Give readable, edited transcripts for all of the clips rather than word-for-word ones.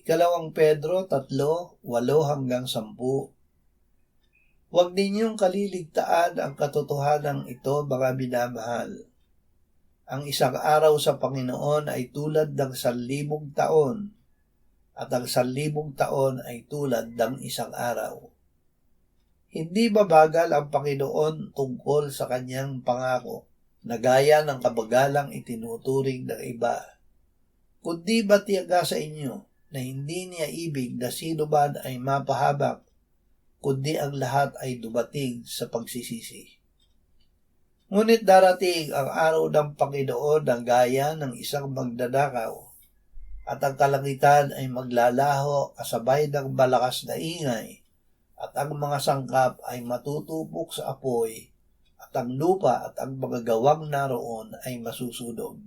2 Pedro 3:8-10. Huwag ninyong kaliligtaan ang katotohanan ito, mga minamahal. Ang isang araw sa Panginoon ay tulad ng 1,000 taon, at ang 1,000 taon ay tulad ng isang araw. Hindi babagal ang Panginoon tungkol sa kanyang pangako, na gaya ng kabagalang itinuturing ng iba. Kundi batiyaga sa inyo na hindi niya ibig na sino man ay mapahabak, kundi ang lahat ay dumating sa pagsisisi. Ngunit darating ang araw ng Panginoon na gaya ng isang magdadakaw, at ang kalangitan ay maglalaho kasabay ng malakas na ingay, at ang mga sangkap ay matutupok sa apoy, at ang lupa at ang mga gawang naroon ay masusunog.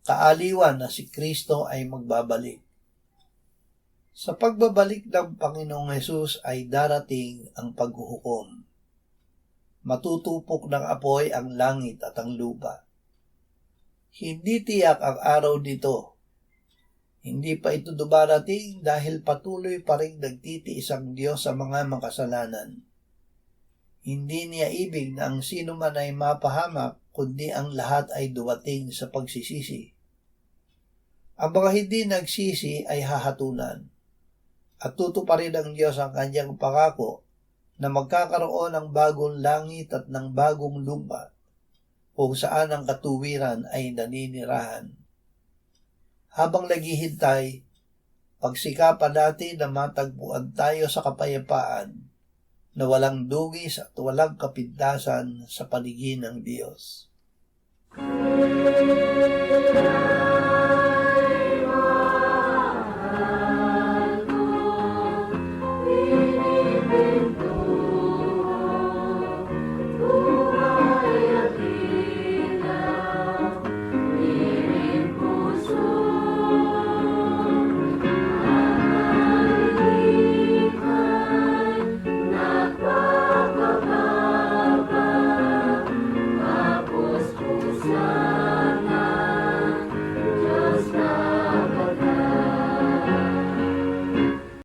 Kaaliwan na si Kristo ay magbabalik. Sa pagbabalik ng Panginoong Hesus ay darating ang paghuhukom. Matutupok ng apoy ang langit at ang lupa. Hindi tiyak ang araw nito. Hindi pa ito dumarating dahil patuloy pa rin nagtitiis ang Diyos sa mga makasalanan. Hindi niya ibig na ang sino man ay mapahamak, kundi ang lahat ay dumating sa pagsisisi. Ang mga hindi nagsisi ay hahatulan, at tutuparin ng Diyos ang kanyang pangako na magkakaroon ng bagong langit at ng bagong lupa, kung saan ang katuwiran ay naninirahan. Habang naghihintay, pagsikapan natin na matagpuan tayo sa kapayapaan na walang dugis at walang kapintasan sa paligid ng Diyos.